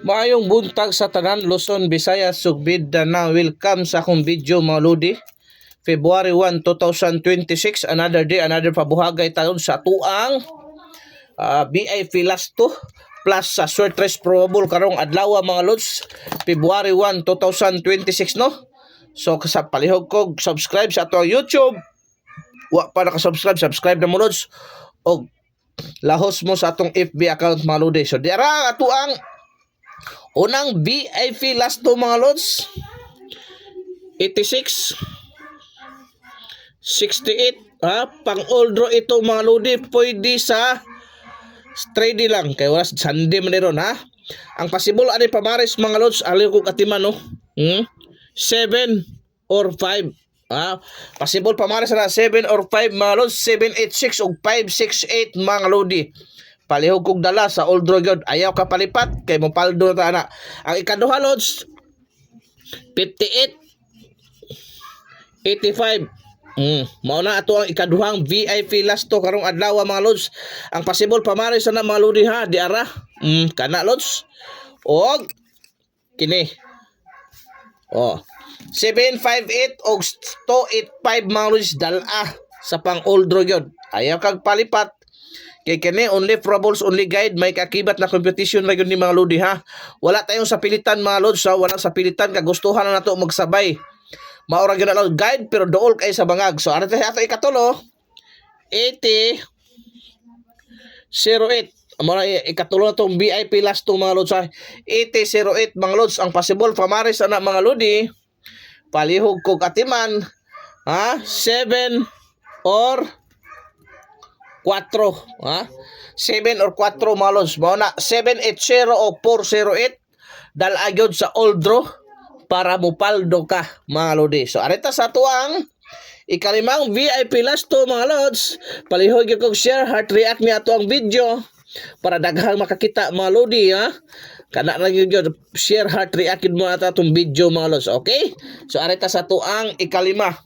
Maayong buntag sa tanan, Luzon, Visayas, ug Mindanao. Welcome sa akong video mga lodi. February 1, 2026, another day, another pabuhagay taon sa tuang BIP last 2 plus sa short race probable karong adlaw mga lods. February 1, 2026 no. So sa palihog ko subscribe sa atong YouTube. Wa pa naka-subscribe, subscribe na mo lods. Og lahos mo sa atong FB account mga lodi. So diara ato ang unang BIP last 2 mga lods. 86 68 pang old draw ito mga lodi, pwede sa trade lang kay wala Sunday man ron ha. Ang possible ani pamares mga lods aliw ko katiman no. 7 or 5 possible pamares na 7 or 5 mga lods, 786 ug 568 mga lodi. Palihog kog dala sa old draw gyud, ayaw ka palipat kay mo paldo ta na. Ang ikaduha lods 58 85 mao na ato ang ikaduhang VIP last to karong adlaw mga lods. Ang possible pamares na mga lodi ha di ara kana lods og kini 758 og 285 mga lods dala sa pang old draw gyud. Ayaw kag palipat kay kini only probables, only guide, may kakibat na competition ra gyud ni mga lodi ha. Wala tayong sapilitan mga lods, wala sapilitan, kagustuhan na nato magsabay. Maura gyud na guide pero dool kay sa bangag. So ano tayo ato ikatulo 80 08 amo na ikatulo na tong VIP last tong mga lods 80 08 mga lods. Ang possible pamares ana mga lodi palihog kog atiman 7 or 4 7 or 4 mga lods. Mao na 780 o 408 dala gyud sa old draw para mupaldo ka mga lodi. So arita sa tuang ikalimang VIP last 2 mga lods. Palihog gyud kog share, heart react ni ato ang video para daghang makakita mga lodi ha. Kana na gyud share, heart react mo ata atong video mga lods. Okay? So arita sa tuang ikalima.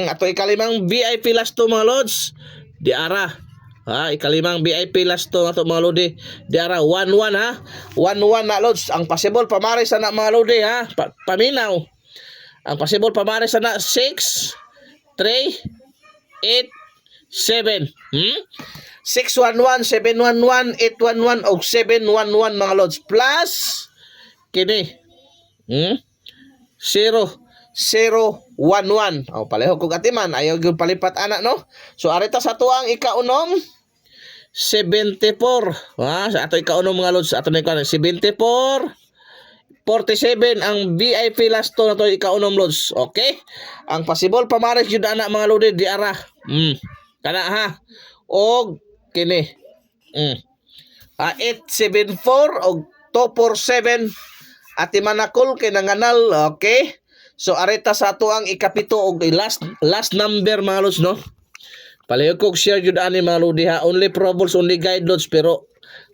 Ato ikalimang VIP last 2 mga lods. Di ara ikalimang VIP last to ato mga lodi. Di ara 11 ha. 11 na lods. Ang possible pamares na mga lodi ha. Paminaw. Ang possible pamares na 6 3 8 7 611 711 811 og 711 mga lods plus kini 0 011 palihog kog atiman, ayaw gyud palipat ana no. So arita sa tuang ikaunom 74 sa ato ikaunom mga lods. Ato na 74 47 ang VIP last to na to ikaunom lods. Okay, ang possible pamares jud ana mga lodi di ara kana ha og kini 874 og 247 atimanakol kay nanganal. Okay, so arita sa ato ang ikapito og last number mga lods no. Palihog kog share jud ani mga lodi ha. Only probables, only guide lods pero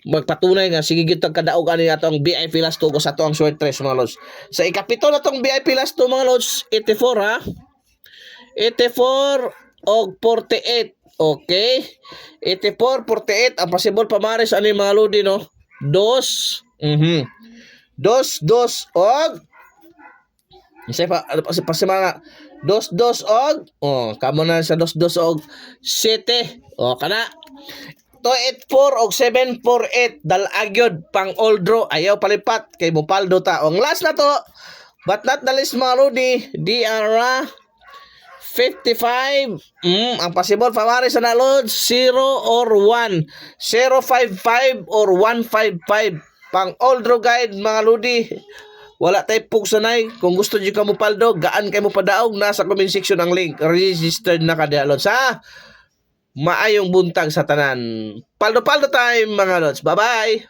magpatunay nga sige gyud tag kadaog ani ato ang VIP last 2 sa ato ang short race mga lods. Sa ikapito na tong VIP last 2 mga lods 84 ha. 84 og 48. Okay, 84 48 ang possible pamares ani mga lodi no. 2 2 og isa pa mga 2 og kamo na sa 2 og 7 kana 284 og 748 dal agyod pang old draw, ayaw palipat kay mopaldo ta. Ang last na to but not the least mga lodi DR 55 ang possible pamares na load 0 or 1 055 or 155 pang old draw guide mga lodi. Wala tay pugsanay. Kung gusto niyo ka mo paldo, gaan kay mo padaog, nasa comment section ang link. Registered na ka diha lods ha. Maayong buntag sa tanan. Paldo time mga lods. Bye bye.